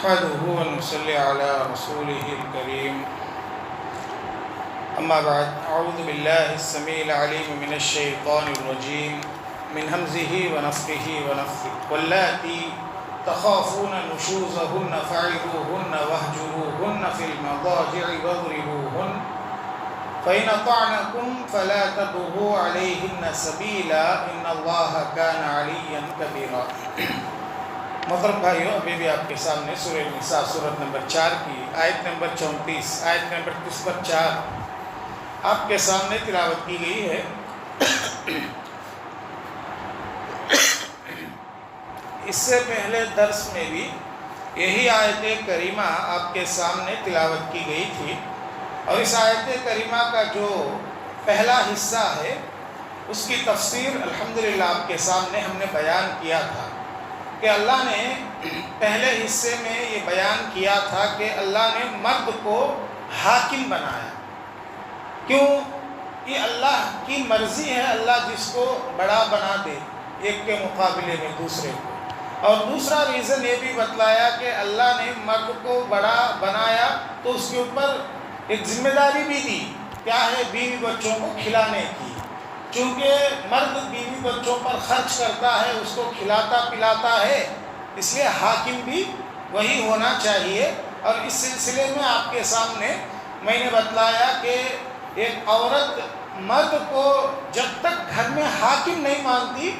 نحمده ونصلي على رسوله الكريم أما بعد أعوذ بالله السميع العليم من الشيطان الرجيم من همزه ونفخه ونفثه واللاتي تخافون نشوزهن فعظوهن واهجروهن في المضاجع واضربوهن فإن أطعنكم فلا تبغوا عليهن سبيلا إن الله كان عليا كبيرا۔ محترم بھائیو، ابھی بھی آپ کے سامنے سورہ نساء سورت نمبر 4 کی آیت نمبر 34 آیت نمبر 30 پر 4 آپ کے سامنے تلاوت کی گئی ہے۔ اس سے پہلے درس میں بھی یہی آیت کریمہ آپ کے سامنے تلاوت کی گئی تھی، اور اس آیت کریمہ کا جو پہلا حصہ ہے اس کی تفسیر الحمدللہ آپ کے سامنے ہم نے بیان کیا تھا کہ اللہ نے پہلے حصے میں یہ بیان کیا تھا کہ اللہ نے مرد کو حاکم بنایا۔ کیوں؟ یہ اللہ کی مرضی ہے، اللہ جس کو بڑا بنا دے ایک کے مقابلے میں دوسرے کو۔ اور دوسرا ریزن یہ بھی بتلایا کہ اللہ نے مرد کو بڑا بنایا تو اس کے اوپر ایک ذمہ داری بھی دی، کیا ہے؟ بیوی بچوں کو کھلانے کی، چونکہ مرد بیوی بچوں پر خرچ کرتا ہے، اس کو کھلاتا پلاتا ہے، اس لیے حاکم بھی وہی ہونا چاہیے۔ اور اس سلسلے میں آپ کے سامنے میں نے بتلایا کہ ایک عورت مرد کو جب تک گھر میں حاکم نہیں مانتی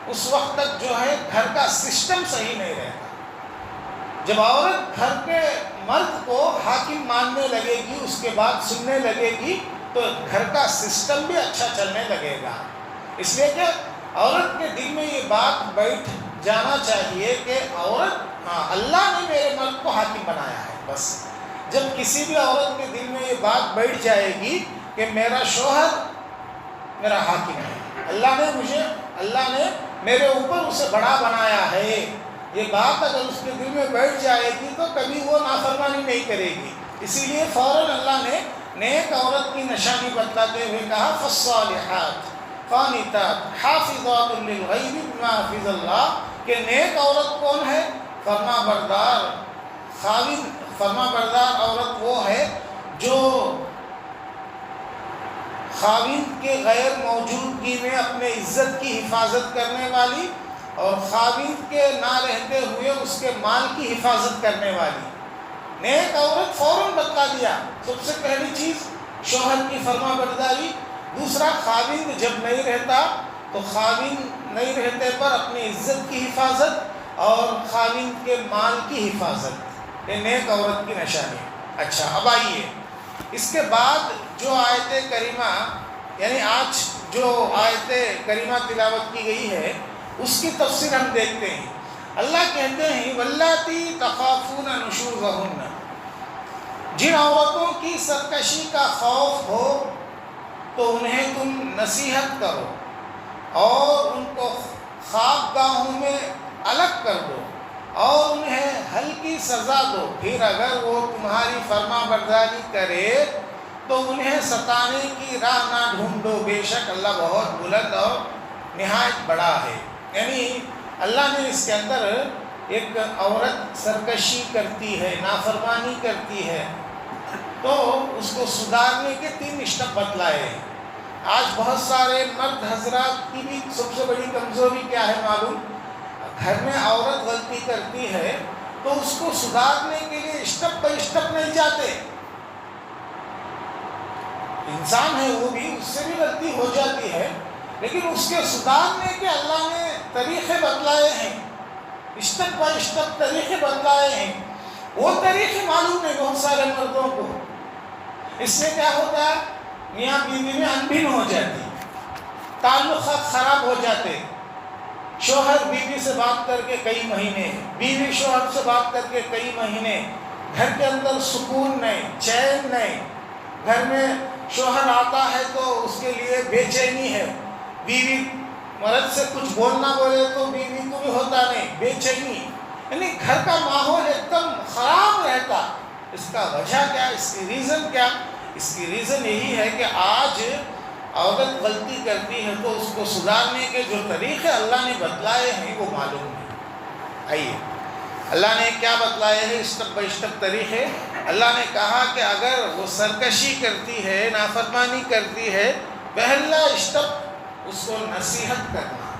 اس وقت تک جو ہے گھر کا سسٹم صحیح نہیں رہتا۔ جب عورت گھر کے مرد کو حاکم ماننے لگے گی، اس کے بعد سننے لگے گی، تو گھر کا سسٹم بھی اچھا چلنے لگے گا۔ اس لیے کہ عورت کے دل میں یہ بات بیٹھ جانا چاہیے کہ عورت، اللہ نے میرے مرد کو حاکم بنایا ہے۔ بس جب کسی بھی عورت کے دل میں یہ بات بیٹھ جائے گی کہ میرا شوہر میرا حاکم ہے، اللہ نے میرے اوپر اسے بڑا بنایا ہے، یہ بات اگر اس کے دل میں بیٹھ جائے گی تو کبھی وہ نافرمانی نہیں کرے گی۔ اسی لیے فوراً اللہ نے نیک عورت کی نشانی بتلاتے ہوئے کہا فالصالحات قانتات حافظات للغیب بما حفظ اللہ، کہ نیک عورت کون ہے؟ فرما بردار عورت وہ ہے جو خاوند کے غیر موجودگی میں اپنے عزت کی حفاظت کرنے والی اور خاوند کے نہ رہتے ہوئے اس کے مال کی حفاظت کرنے والی۔ نیک عورت فوراً بتلا دیا، سب سے پہلی چیز شوہر کی فرما برداری، دوسرا خاوند جب نہیں رہتا تو خاوند نہیں رہتے پر اپنی عزت کی حفاظت اور خاوند کے مال کی حفاظت، یہ نیک عورت کی نشانی۔ اچھا، اب آئیے اس کے بعد جو آیت کریمہ، یعنی آج جو آیت کریمہ تلاوت کی گئی ہے اس کی تفسیر ہم دیکھتے ہیں۔ اللہ کہتے ہیں واللاتی تخافون نشوزہن، جن عورتوں کی سرکشی کا خوف ہو تو انہیں تم نصیحت کرو اور ان کو خوابگاہوں میں الگ کر دو اور انہیں ہلکی سزا دو، پھر اگر وہ تمہاری فرما برداری کرے تو انہیں ستانے کی راہ نہ ڈھونڈو، بے شک اللہ بہت بلند اور نہایت بڑا ہے۔ یعنی اللہ نے اس کے اندر ایک عورت سرکشی کرتی ہے، نافرمانی کرتی ہے، تو اس کو سدھارنے کے 3 اسٹیپ بتلائے ہیں۔ آج بہت سارے مرد حضرات کی بھی سب سے بڑی کمزوری کیا ہے معلوم؟ گھر میں عورت غلطی کرتی ہے تو اس کو سدھارنے کے لیے اسٹیپ بائی اسٹیپ نہیں جاتے۔ انسان ہے وہ بھی، اس سے بھی غلطی ہو جاتی ہے، لیکن اس کے سدھارنے کے اللہ نے طریقے بتلائے ہیں، اسٹیپ بائی اسٹیپ طریقے بتلائے ہیں۔ وہ طریقے معلوم نہیں بہت سارے مردوں کو، اس سے کیا ہوتا ہے؟ میاں بیوی میں انبن ہو جاتی، تعلقات خراب ہو جاتے، شوہر بیوی سے بات کر کے کئی مہینے، بیوی شوہر سے بات کر کے کئی مہینے، گھر کے اندر سکون نہیں، چین نہیں، گھر میں شوہر آتا ہے تو اس کے لیے بے چینی ہے، بیوی مرد سے کچھ بولنا بولے تو بیوی کو بھی ہوتا نہیں، بے چینی، یعنی گھر کا ماحول ایک دم خراب رہتا۔ اس کا وجہ کیا؟ اس کی ریزن کیا؟ اس کی ریزن یہی ہے کہ آج عورت غلطی کرتی ہے تو اس کو سدھارنے کے جو طریقے اللہ نے بتلائے ہیں وہ معلوم نہیں۔ آئیے اللہ نے کیا بتلایا ہے اسٹپ بائی اسٹپ طریقے؟ اللہ نے کہا کہ اگر وہ سرکشی کرتی ہے، نافرمانی کرتی ہے، پہلا اسٹپ اس کو نصیحت کرنا،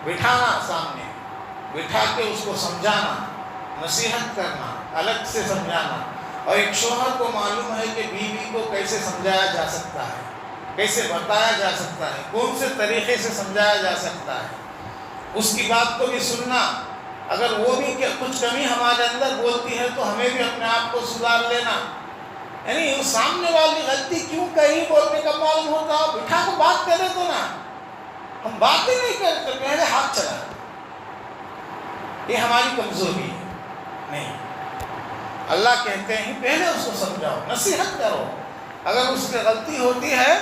بٹھانا، سامنے بٹھا کے اس کو سمجھانا، نصیحت کرنا، الگ سے سمجھانا۔ اور ایک شوہر کو معلوم ہے کہ بیوی کو کیسے سمجھایا جا سکتا ہے، کیسے بتایا جا سکتا ہے، کون سے طریقے سے سمجھایا جا سکتا ہے، اس کی بات کو بھی سننا۔ اگر وہ بھی کچھ کمی ہمارے اندر بولتی ہے تو ہمیں بھی اپنے آپ کو سدھار لینا، یعنی اس سامنے والی غلطی کیوں کہیں بولنے کا معلوم ہوتا، بٹھا کو بات کرے تو نا، ہم بات ہی نہیں کرتے، پہلے ہاتھ چلا، یہ ہماری کمزوری ہے نہیں۔ اللہ کہتے ہیں پہلے اس کو سمجھاؤ، نصیحت کرو، اگر اس کی غلطی ہوتی ہے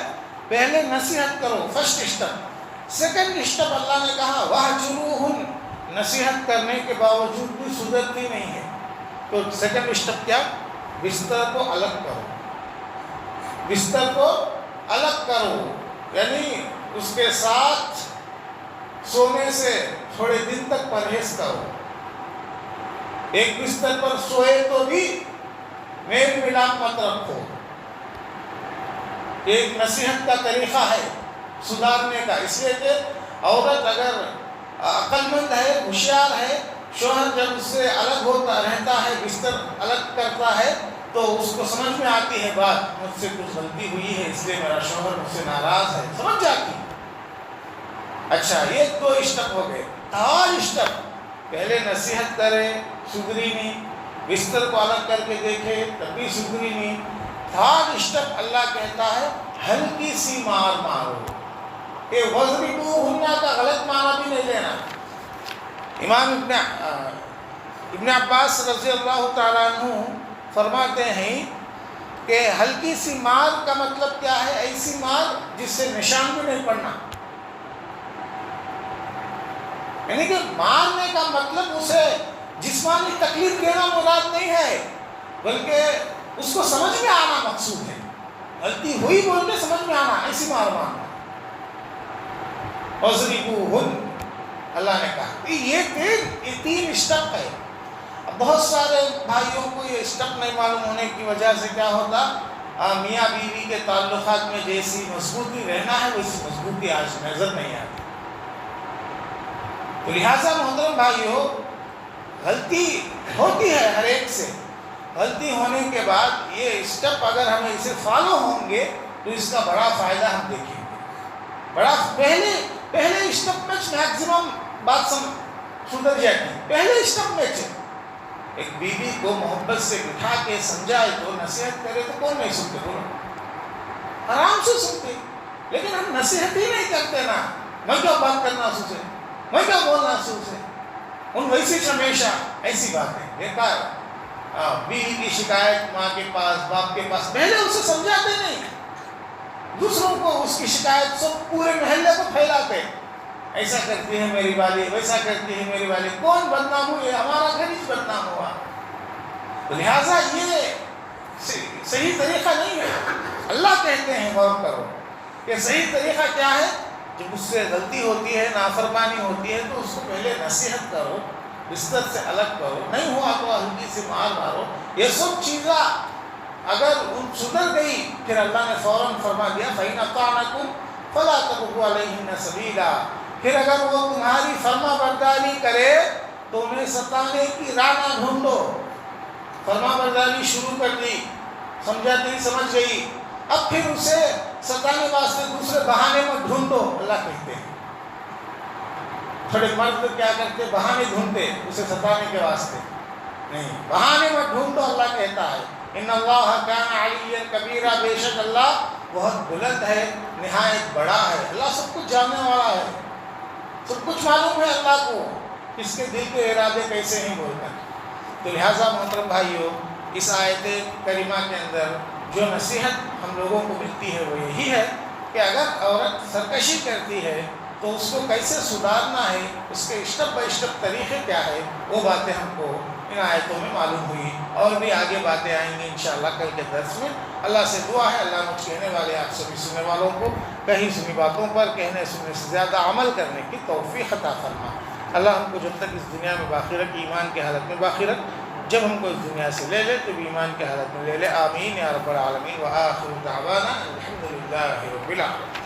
پہلے نصیحت کرو، فرسٹ اسٹپ۔ سیکنڈ اسٹپ اللہ نے کہا وَاہْجُرُوهُنَّ، نصیحت کرنے کے باوجود بھی سدھرتی نہیں ہے تو سیکنڈ اسٹپ کیا؟ بستر کو الگ کرو، بستر کو الگ کرو، یعنی اس کے ساتھ سونے سے تھوڑے دن تک پرہیز کرو۔ ایک بستر پر سوئے تو بھی میل ملاپ مت رکھو۔ ایک نصیحت کا طریقہ ہے سدھارنے کا، اس لیے کہ عورت اگر عقل مند ہے، ہوشیار ہے، شوہر جب اس سے الگ ہوتا رہتا ہے، بستر الگ کرتا ہے تو اس کو سمجھ میں آتی ہے بات، مجھ سے کچھ غلطی ہوئی ہے اس لیے میرا شوہر مجھ سے ناراض ہے، سمجھ جاتی۔ اچھا، یہ دو اسٹپ ہو گئے۔ تھرڈ اسٹپ، پہلے نصیحت کرے، سدھری نہیں، بستر کو الگ کر کے دیکھے تب بھی سدھری نہیں۔ تھرڈ اسٹپ اللہ کہتا ہے ہلکی سی مار مارو، کہ وَاضْرِبُوهُنَّ کا غلط معنی بھی نہیں لینا۔ امام ابن عباس رضی اللہ تعالیٰ عنہ فرماتے ہیں کہ ہلکی سی مار کا مطلب کیا ہے؟ ایسی مار جس سے نشان بھی نہیں پڑنا، یعنی کہ مارنے کا مطلب اسے جسمانی تکلیف دینا مراد نہیں ہے، بلکہ اس کو سمجھ میں آنا مقصود ہے، غلطی ہوئی بول کے سمجھ میں آنا، ایسی مار مارنا۔ وَاضْرِبُوهُنَّ اللہ نے کہا یہ تین اسٹپ ہے۔ اب بہت سارے بھائیوں کو یہ اسٹپ نہیں معلوم ہونے کی وجہ سے کیا ہوتا، میاں بیوی کے تعلقات میں جیسی مضبوطی رہنا ہے ویسی مضبوطی آج نظر نہیں آتی۔ تو لہٰذا محترم بھائیوں، غلطی ہوتی ہے ہر ایک سے، غلطی ہونے کے بعد یہ اسٹپ اگر ہمیں اسے فالو ہوں گے تو اس کا بڑا فائدہ ہم دیکھیں گے۔ بڑا پہلے اسٹپ میں میکسیمم بات سدھر جاتی، پہلے اسٹپ میں ایک بیوی کو محبت سے بٹھا کے سمجھائے تو، نصیحت کرے تو کون نہیں سنتے، بولو آرام سے سنتے، لیکن ہم نصیحت ہی نہیں کرتے نا، میں کیا بات کرنا اس سے، میں کیا بولنا اس سے، ان ویسی ہمیشہ ایسی باتیں بیکار۔ بیوی کی شکایت ماں کے پاس، باپ کے پاس، پہلے اسے سمجھاتے نہیں، دوسروں کو اس کی شکایت سب پورے محلے کو پھیلاتے، ایسا کرتی ہے میری والی، ویسا کرتی ہے میری والی، کون بدنام ہوئے؟ ہمارا گھر ہی بدنام ہوا۔ لہٰذا یہ صحیح طریقہ نہیں ہے۔ اللہ کہتے ہیں غور کرو کہ صحیح طریقہ کیا ہے؟ جب اس سے غلطی ہوتی ہے، نافرمانی ہوتی ہے تو اس کو پہلے نصیحت کرو، بستر سے الگ کرو، نہیں ہوا تو ہلکی سے مار مارو۔ یہ سب چیزیں اگر ان سدھر گئی پھر اللہ نے فوراً فرما دیا فَإِنْ أَطَعْنَكُمْ فَلَا تَبْغُوا عَلَيْهِنَّ سَبِيلًا، پھر اگر وہ تمہاری فرما برداری کرے تو انہیں ستانے کی راہ نہ ڈھونڈو۔ فرما برداری شروع کر دی، سمجھاتی سمجھ گئی، اب پھر اسے ستانے واسطے دوسرے بہانے میں ڈھونڈو۔ اللہ کہتے ہیں تھوڑے مرد کیا کرتے، بہانے ڈھونڈتے اسے ستانے کے واسطے، نہیں، بہانے میں ڈھونڈو۔ اللہ کہتا ہے ان اللہ کان علیٰ کبیرہ، بے شک اللہ بہت بلند ہے، نہایت بڑا ہے، اللہ سب کچھ جاننے والا ہے، سب کچھ معلوم ہے اللہ کو، اس کے دل کے ارادے کیسے ہیں بول کر۔ تو لہٰذا محترم بھائیوں، اس آیت کریمہ کے اندر جو نصیحت ہم لوگوں کو ملتی ہے وہ یہی ہے کہ اگر عورت سرکشی کرتی ہے تو اس کو کیسے سدھارنا ہے، اس کے اسٹپ بائی اسٹپ طریقے کیا ہے، وہ باتیں ہم کو ان آیتوں میں معلوم ہوئی، اور بھی آگے باتیں آئیں گی انشاءاللہ کل کے درس میں۔ اللہ سے دعا ہے اللہ مجھ کہنے والے آپ سبھی سننے والوں کو کہیں سنی باتوں پر کہنے سننے سے زیادہ عمل کرنے کی توفیق عطا فرما۔ اللہ ہم کو جب تک اس دنیا میں باقی رکھ، ایمان کی حالت میں باقی رکھ، جب ہم کو اس دنیا سے لے لے تو بھی ایمان کی حالت میں لے لے. آمین یا رب العالمین. وآخر دعوانا الحمد للہ رب العالمین.